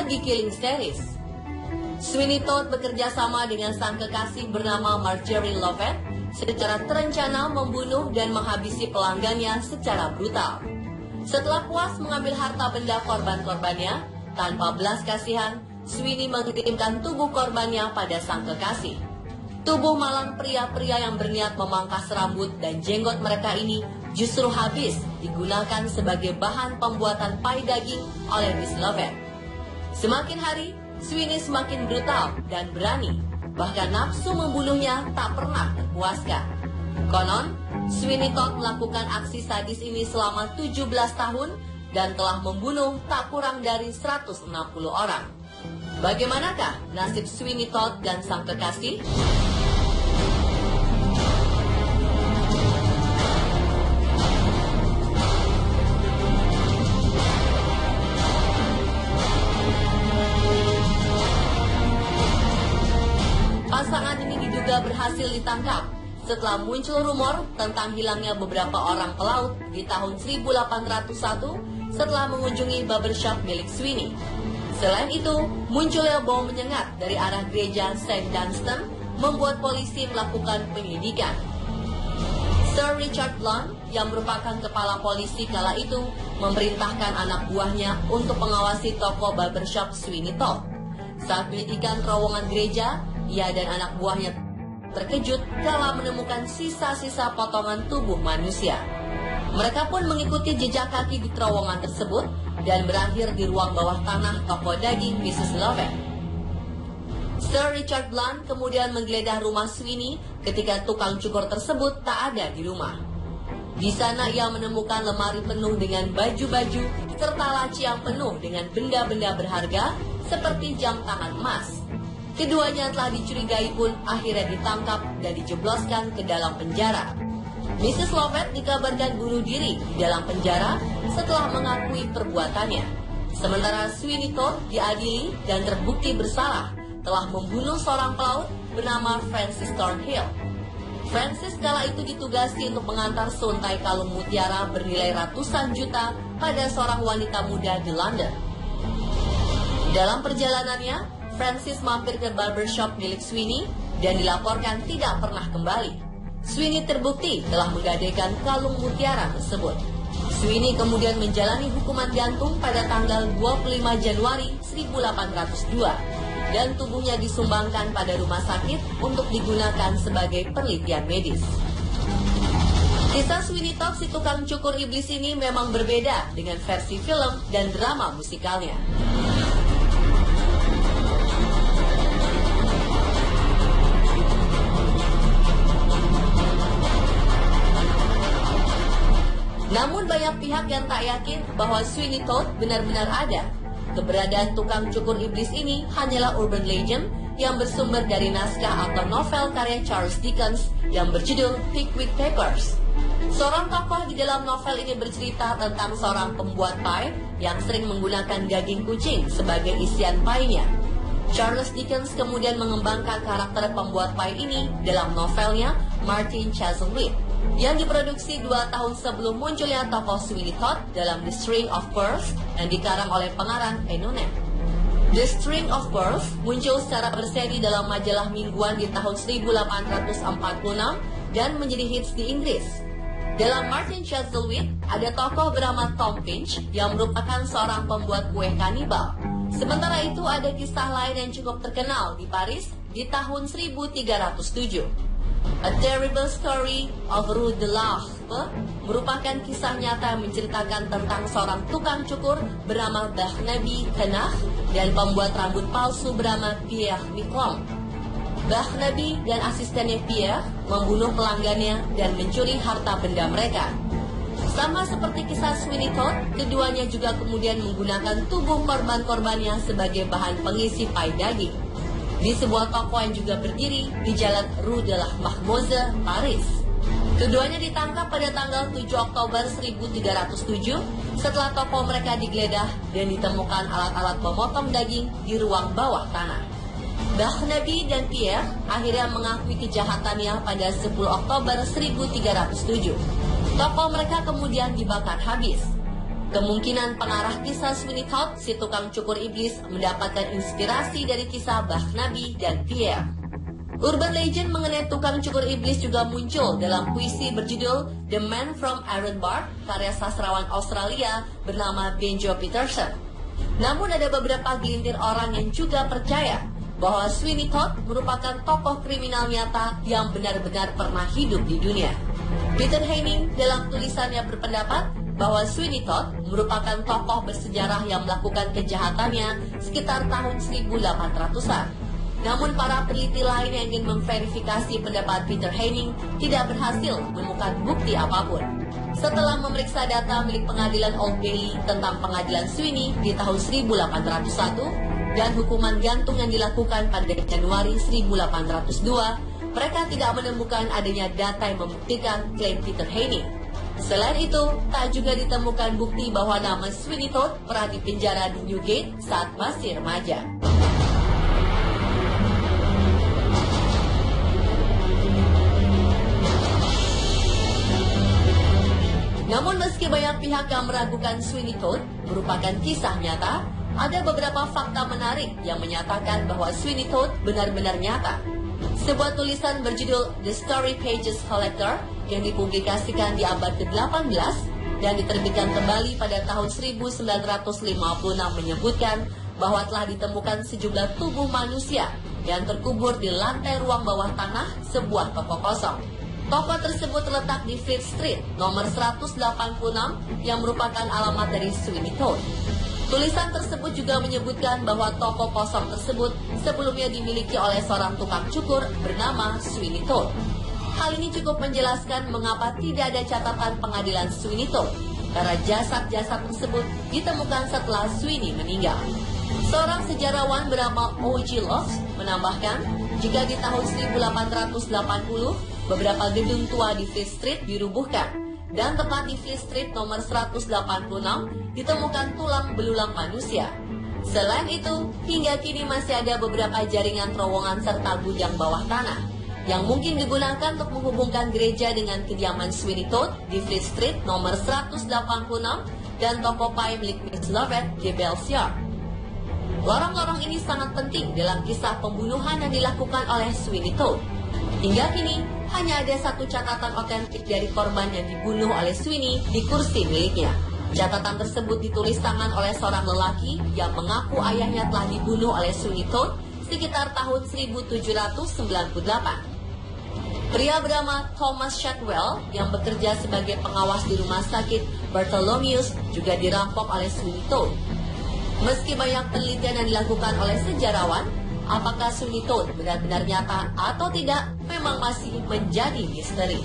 Peggy Killing Series. Sweeney Todd bekerja sama dengan sang kekasih bernama Marjorie Lovett secara terencana membunuh dan menghabisi pelanggannya secara brutal. Setelah puas mengambil harta benda korban-korbannya, tanpa belas kasihan, Sweeney mengirimkan tubuh korbannya pada sang kekasih. Tubuh malang pria-pria yang berniat memangkas rambut dan jenggot mereka ini justru habis digunakan sebagai bahan pembuatan pai daging oleh Miss Lovett. Semakin hari, Sweeney semakin brutal dan berani, bahkan nafsu membunuhnya tak pernah terpuaskan. Konon, Sweeney Todd melakukan aksi sadis ini selama 17 tahun dan telah membunuh tak kurang dari 160 orang. Bagaimanakah nasib Sweeney Todd dan sang kekasih? Pasangan ini diduga berhasil ditangkap setelah muncul rumor tentang hilangnya beberapa orang pelaut di tahun 1801 setelah mengunjungi barbershop milik Sweeney. Selain itu, munculnya bom menyengat dari arah gereja St. Dunstan membuat polisi melakukan penyelidikan. Sir Richard Blunt, yang merupakan kepala polisi kala itu, memerintahkan anak buahnya untuk mengawasi toko barbershop Sweeney Todd. Saat penyelidikan terowongan gereja, ia dan anak buahnya terkejut kala menemukan sisa-sisa potongan tubuh manusia. Mereka pun mengikuti jejak kaki di terowongan tersebut dan berakhir di ruang bawah tanah toko daging Mrs. Lovett. Sir Richard Blunt kemudian menggeledah rumah Sweeney ketika tukang cukur tersebut tak ada di rumah. Di sana ia menemukan lemari penuh dengan baju-baju serta laci yang penuh dengan benda-benda berharga seperti jam tangan emas. Keduanya telah dicurigai pun akhirnya ditangkap dan dijebloskan ke dalam penjara. Mrs. Lovett dikabarkan bunuh diri di dalam penjara setelah mengakui perbuatannya. Sementara Sweeney Todd diadili dan terbukti bersalah telah membunuh seorang pelaut bernama Francis Thornhill. Francis kala itu ditugasi untuk mengantar seuntai kalung mutiara bernilai ratusan juta pada seorang wanita muda di London. Dalam perjalanannya, Francis mampir ke barbershop milik Sweeney dan dilaporkan tidak pernah kembali. Sweeney terbukti telah menggadaikan kalung mutiara tersebut. Sweeney kemudian menjalani hukuman gantung pada tanggal 25 Januari 1802 dan tubuhnya disumbangkan pada rumah sakit untuk digunakan sebagai penelitian medis. Kisah Sweeney Todd si tukang cukur iblis ini memang berbeda dengan versi film dan drama musikalnya. Namun banyak pihak yang tak yakin bahwa Sweeney Todd benar-benar ada. Keberadaan tukang cukur iblis ini hanyalah urban legend yang bersumber dari naskah atau novel karya Charles Dickens yang berjudul Pickwick Papers. Seorang tokoh di dalam novel ini bercerita tentang seorang pembuat pie yang sering menggunakan daging kucing sebagai isian pie-nya. Charles Dickens kemudian mengembangkan karakter pembuat pie ini dalam novelnya Martin Chuzzlewit yang diproduksi 2 tahun sebelum munculnya tokoh Sweeney Todd dalam The String of Pearls yang dikarang oleh pengarang Enonet. The String of Pearls muncul secara berseri dalam majalah mingguan di tahun 1846 dan menjadi hits di Inggris. Dalam Martin Chuzzlewit ada tokoh bernama Tom Pinch yang merupakan seorang pembuat kue kanibal. Sementara itu ada kisah lain yang cukup terkenal di Paris di tahun 1307. A Terrible Story of Rue de l'Arche merupakan kisah nyata yang menceritakan tentang seorang tukang cukur bernama Barnaby Canard dan pembuat rambut palsu bernama Pierre Micron. Barnaby dan asistennya Pierre membunuh pelanggannya dan mencuri harta benda mereka. Sama seperti kisah Sweeney Todd, keduanya juga kemudian menggunakan tubuh korban-korbannya sebagai bahan pengisi pai daging di sebuah toko yang juga berdiri di jalan Rue de la Marmoze, Paris. Keduanya ditangkap pada tanggal 7 Oktober 1307 setelah toko mereka digeledah dan ditemukan alat-alat pemotong daging di ruang bawah tanah. Barnaby dan Pierre akhirnya mengakui kejahatannya pada 10 Oktober 1307. Toko mereka kemudian dibakar habis. Kemungkinan pengarah kisah Sweeney Todd, si tukang cukur iblis, mendapatkan inspirasi dari kisah Barnaby dan Pierre. Urban legend mengenai tukang cukur iblis juga muncul dalam puisi berjudul The Man from Ironbark, karya sastrawan Australia bernama Benjo Peterson. Namun ada beberapa gelintir orang yang juga percaya bahwa Sweeney Todd merupakan tokoh kriminal nyata yang benar-benar pernah hidup di dunia. Peter Haining dalam tulisannya berpendapat bahwa Sweeney Todd merupakan tokoh bersejarah yang melakukan kejahatannya sekitar tahun 1800-an. Namun para peneliti lain yang ingin memverifikasi pendapat Peter Haining tidak berhasil menemukan bukti apapun. Setelah memeriksa data milik pengadilan Old Bailey tentang pengadilan Sweeney di tahun 1801 dan hukuman gantung yang dilakukan pada Januari 1802, mereka tidak menemukan adanya data yang membuktikan klaim Peter Haining. Selain itu, tak juga ditemukan bukti bahwa nama Sweeney Todd pernah dipenjara di Newgate saat masih remaja. Namun meski banyak pihak yang meragukan Sweeney Todd merupakan kisah nyata, ada beberapa fakta menarik yang menyatakan bahwa Sweeney Todd benar-benar nyata. Sebuah tulisan berjudul The Story Pages Collector yang dipublikasikan di abad ke-18 dan diterbitkan kembali pada tahun 1956 menyebutkan bahwa telah ditemukan sejumlah tubuh manusia yang terkubur di lantai ruang bawah tanah sebuah toko kosong. Toko tersebut terletak di Fleet Street nomor 186 yang merupakan alamat dari Sweeney Todd. Tulisan tersebut juga menyebutkan bahwa toko kosong tersebut sebelumnya dimiliki oleh seorang tukang cukur bernama Sweeney Todd. Hal ini cukup menjelaskan mengapa tidak ada catatan pengadilan Sweeney Todd, karena jasad-jasad tersebut ditemukan setelah Sweeney meninggal. Seorang sejarawan bernama O.G. Lofts menambahkan, jika di tahun 1880 beberapa gedung tua di Fleet Street dirubuhkan, dan tepat di Fleet Street nomor 186 ditemukan tulang belulang manusia. Selain itu, hingga kini masih ada beberapa jaringan terowongan serta gudang bawah tanah yang mungkin digunakan untuk menghubungkan gereja dengan kediaman Sweeney Todd di Fleet Street nomor 186 dan toko pai milik Miss Lovett di Bell's Yard. Lorong-lorong ini sangat penting dalam kisah pembunuhan yang dilakukan oleh Sweeney Todd. Hingga kini, hanya ada satu catatan otentik dari korban yang dibunuh oleh Sweeney di kursi miliknya. Catatan tersebut ditulis tangan oleh seorang lelaki yang mengaku ayahnya telah dibunuh oleh Sweeney Todd sekitar tahun 1798. Pria bernama Thomas Shadwell yang bekerja sebagai pengawas di rumah sakit Bartholomews juga dirampok oleh Sweeney Todd. Meski banyak penelitian yang dilakukan oleh sejarawan, apakah Sweeney Todd benar-benar nyata atau tidak memang masih menjadi misteri.